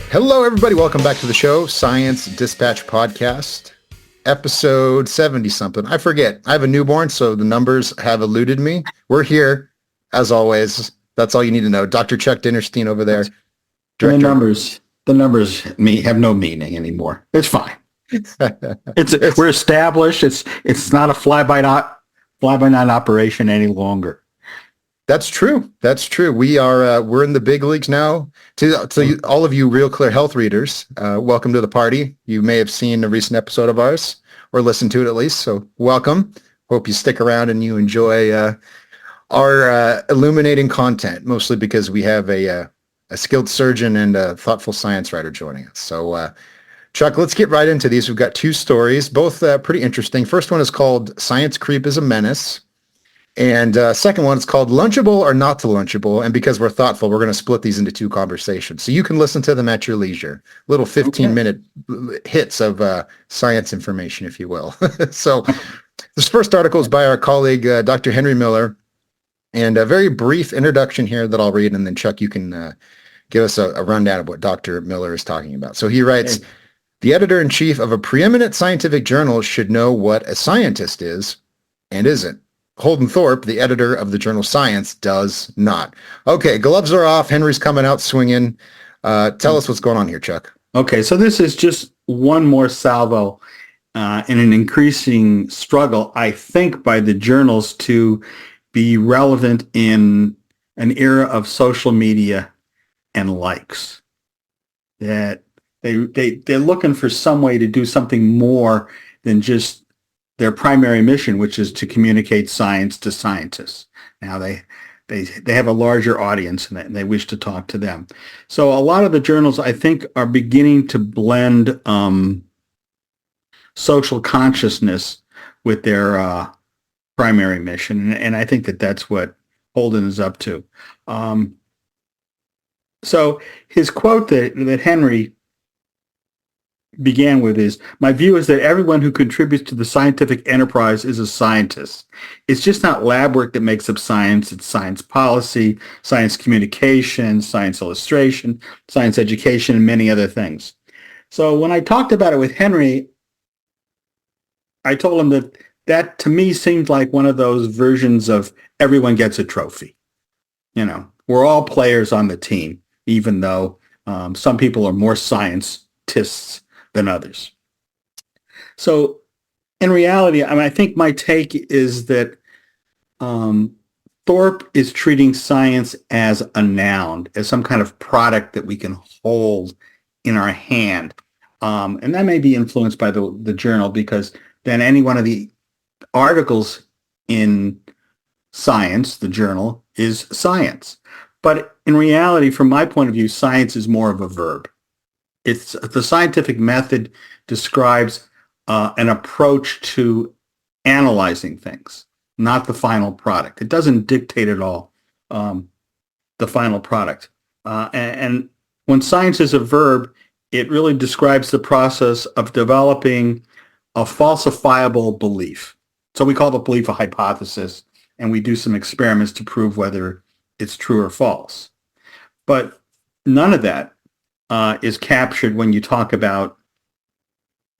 Hello, everybody. Welcome back to the show, Science Dispatch Podcast, episode 70-something. I forget. I have a newborn, so the numbers have eluded me. We're here, as always. That's all you need to know. Dr. Chuck Dinnerstein over there. The numbers have no meaning anymore. It's fine. We're established. It's not a fly-by-night operation any longer. That's true. We're in the big leagues now. To all of you Real Clear Health readers, welcome to the party. You may have seen a recent episode of ours or listened to it at least. So welcome. Hope you stick around and you enjoy our illuminating content, mostly because we have a skilled surgeon and a thoughtful science writer joining us. So Chuck, let's get right into these. We've got two stories, both pretty interesting. First one is called Science Creep is a Menace. And second one is called Lunchable or Not to Lunchable. And because we're thoughtful, we're going to split these into two conversations. So you can listen to them at your leisure. Little 15-minute hits of science information, if you will. So this first article is by our colleague, Dr. Henry Miller. And a very brief introduction here that I'll read. And then, Chuck, you can give us a rundown of what Dr. Miller is talking about. So he writes, the editor-in-chief of a preeminent scientific journal should know what a scientist is and isn't. Holden Thorpe, the editor of the journal Science, does not. Okay, gloves are off. Henry's coming out swinging. Tell us what's going on here, Chuck. Okay, so this is just one more salvo in an increasing struggle, I think, by the journals to be relevant in an era of social media and likes. That they're looking for some way to do something more than just their primary mission, which is to communicate science to scientists. Now they have a larger audience and they wish to talk to them. So a lot of the journals, I think, are beginning to blend social consciousness with their primary mission. And I think that that's what Holden is up to. So his quote that Henry began with is, my view is that everyone who contributes to the scientific enterprise is a scientist. It's just not lab work that makes up science. It's science policy, science communication, science illustration, science education, and many other things. So when I talked about it with Henry, I told him that to me seemed like one of those versions of everyone gets a trophy. You know, we're all players on the team, even though some people are more scientists than others. So in reality, I think my take is that Thorpe is treating science as a noun, as some kind of product that we can hold in our hand. And that may be influenced by the journal, because then any one of the articles in Science, the journal, is science. But in reality, from my point of view, science is more of a verb. It's the scientific method describes an approach to analyzing things, not the final product. It doesn't dictate at all the final product. And when science is a verb, it really describes the process of developing a falsifiable belief. So we call the belief a hypothesis, and we do some experiments to prove whether it's true or false. But none of that is captured when you talk about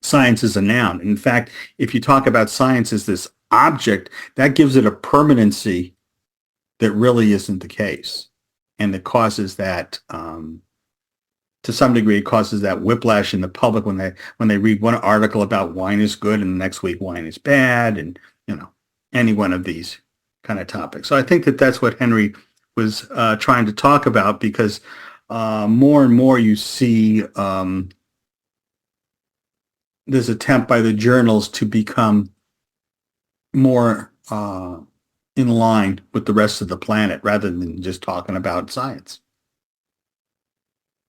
science as a noun. In fact, if you talk about science as this object, that gives it a permanency that really isn't the case. And that causes that, to some degree, it causes that whiplash in the public when they read one article about wine is good and the next week wine is bad, and, you know, any one of these kind of topics. So I think that that's what Henry was trying to talk about, because more and more you see this attempt by the journals to become more in line with the rest of the planet rather than just talking about science.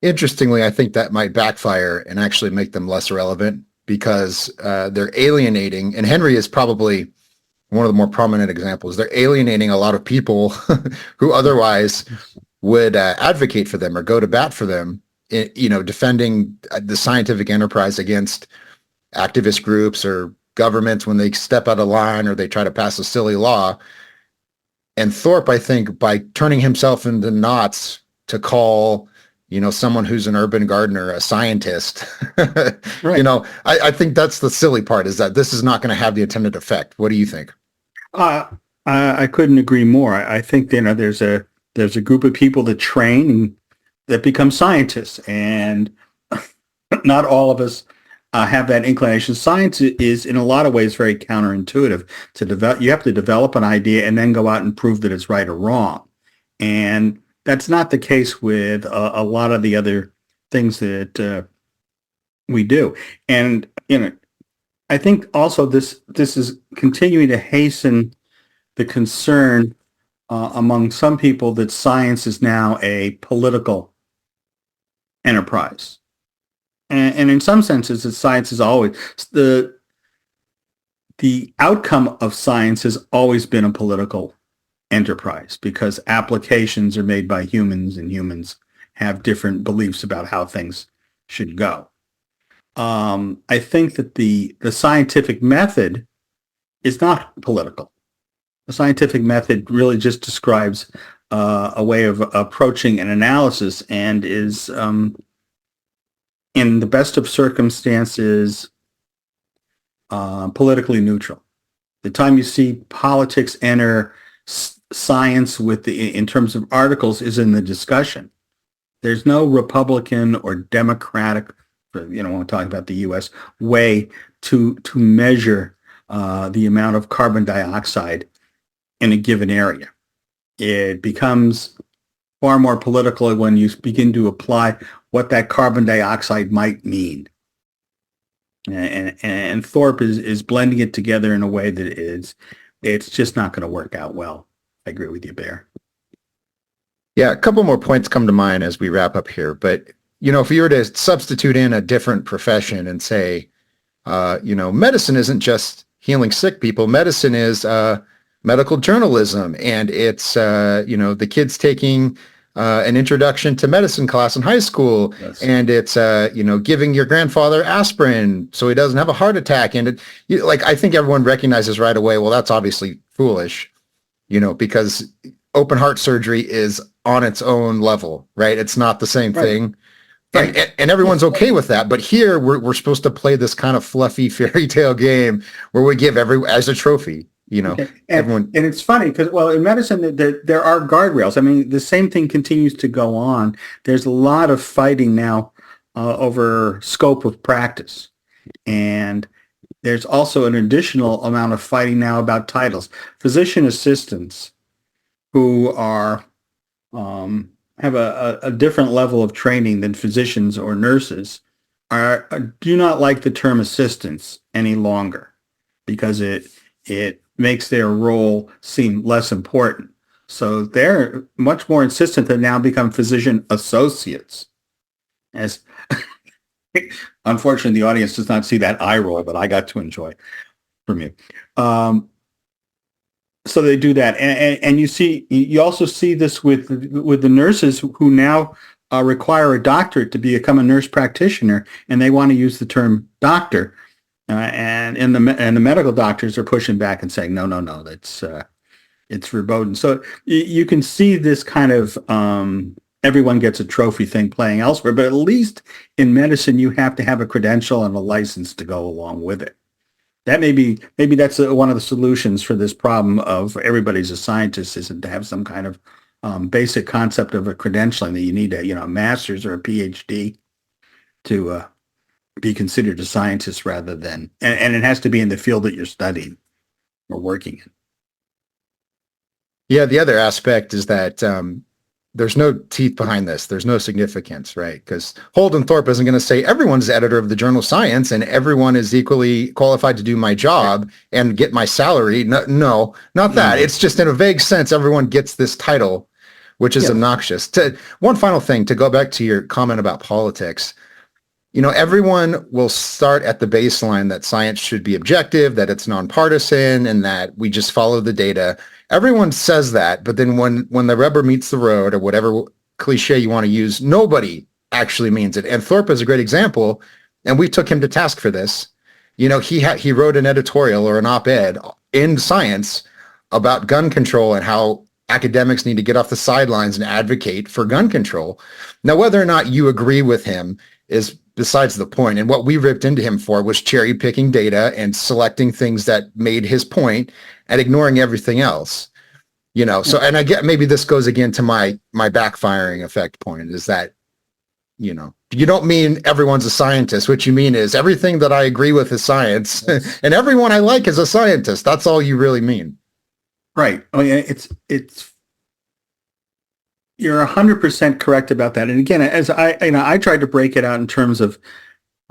Interestingly, I think that might backfire and actually make them less relevant, because they're alienating, and Henry is probably one of the more prominent examples. They're alienating a lot of people who otherwise would advocate for them or go to bat for them, you know, defending the scientific enterprise against activist groups or governments when they step out of line or they try to pass a silly law. And Thorpe, I think, by turning himself into knots to call, someone who's an urban gardener, a scientist. Right. I think that's the silly part, is that this is not going to have the intended effect. What do you think? I couldn't agree more. I think there's a group of people that train and that become scientists, and not all of us have that inclination. Science is in a lot of ways very counterintuitive. To develop, you have to develop an idea and then go out and prove that it's right or wrong, and that's not the case with a lot of the other things that we do. And I think also this is continuing to hasten the concern among some people that science is now a political enterprise. And in some senses, science is always the outcome of science has always been a political enterprise, because applications are made by humans, and humans have different beliefs about how things should go. I think that the scientific method is not political. The scientific method really just describes a way of approaching an analysis, and is, in the best of circumstances, politically neutral. The time you see politics enter science in terms of articles is in the discussion. There's no Republican or Democratic, when we're talking about the U.S., way to measure the amount of carbon dioxide in a given area. It becomes far more political when you begin to apply what that carbon dioxide might mean. And Thorpe is blending it together in a way that it's just not going to work out well. I agree with you, Bear. Yeah, a couple more points come to mind as we wrap up here. But, if you were to substitute in a different profession and say, medicine isn't just healing sick people. Medicine is medical journalism, and it's, the kids taking an introduction to medicine class in high school. Yes. And it's, giving your grandfather aspirin so he doesn't have a heart attack. And I think everyone recognizes right away, well, that's obviously foolish, because open heart surgery is on its own level, right? It's not the same thing. Right. And everyone's okay with that. But here we're supposed to play this kind of fluffy fairy tale game where we give as a trophy. Okay. And it's funny because, in medicine, there are guardrails. I mean, the same thing continues to go on. There's a lot of fighting now over scope of practice. And there's also an additional amount of fighting now about titles. Physician assistants who are have a different level of training than physicians or nurses do not like the term assistants any longer, because it makes their role seem less important. So they're much more insistent to now become physician associates. As unfortunately, the audience does not see that eye roll, but I got to enjoy from you. So they do that, and you also see this with the nurses who now require a doctorate to become a nurse practitioner, and they want to use the term doctor. And the medical doctors are pushing back and saying, no, that's it's verboten. So you can see this kind of everyone gets a trophy thing playing elsewhere, but at least in medicine, you have to have a credential and a license to go along with it. That maybe that's one of the solutions for this problem of everybody's a scientist, is to have some kind of basic concept of a credentialing, that you need a master's or a PhD to be considered a scientist, rather than, and it has to be in the field that you're studying or working in. Yeah, the other aspect is that there's no teeth behind this. There's no significance, right? Because Holden Thorpe isn't going to say everyone's editor of the journal Science and everyone is equally qualified to do my job and get my salary. No, not that. It's just in a vague sense, everyone gets this title, which is obnoxious. One final thing, to go back to your comment about politics. Everyone will start at the baseline that science should be objective, that it's nonpartisan, and that we just follow the data. Everyone says that, but then when the rubber meets the road, or whatever cliche you want to use, nobody actually means it. And Thorpe is a great example, and we took him to task for this. He wrote an editorial or an op-ed in Science about gun control and how academics need to get off the sidelines and advocate for gun control. Now, whether or not you agree with him is besides the point. And what we ripped into him for was cherry picking data and selecting things that made his point and ignoring everything else. You know, so, and I get, maybe this goes again to my backfiring effect point, is that, you know, you don't mean everyone's a scientist. What you mean is everything that I agree with is science and everyone I like is a scientist. That's all you really mean. Right. Oh yeah. You're 100% correct about that. And again, as I tried to break it out in terms of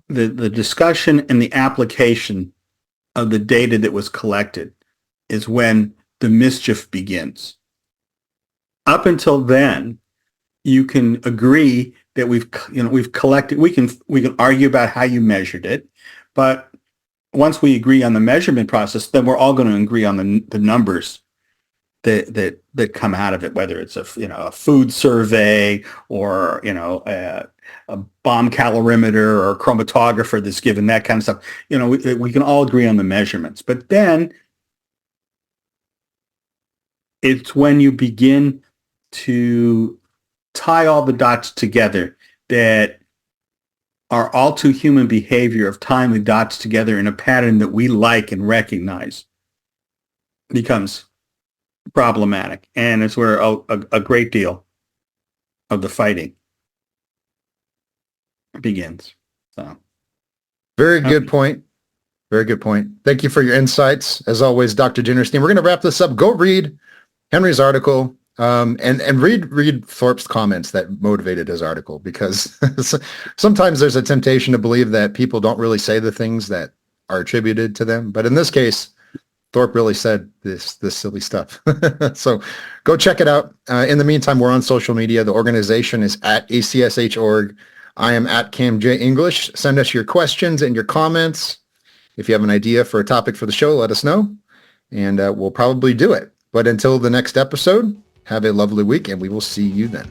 the discussion and the application of the data that was collected is when the mischief begins. Up until then, you can agree that we've collected, we can argue about how you measured it, but once we agree on the measurement process, then we're all going to agree on the numbers that come out of it, whether it's a food survey or a bomb calorimeter or a chromatographer that's given that kind of stuff. We can all agree on the measurements, but then it's when you begin to tie all the dots together that our all too human behavior of tying the dots together in a pattern that we like and recognize becomes problematic. And it's where a great deal of the fighting begins. So, very good point. Very good point. Thank you for your insights. As always, Dr. Ginnerstein. We're going to wrap this up. Go read Henry's article. And read Thorpe's comments that motivated his article, because sometimes there's a temptation to believe that people don't really say the things that are attributed to them. But in this case, Thorpe really said this silly stuff. So go check it out. In the meantime, we're on social media. The organization is at ACSH.org. I am at CamJ English. Send us your questions and your comments. If you have an idea for a topic for the show, let us know, and we'll probably do it. But until the next episode, have a lovely week, and we will see you then.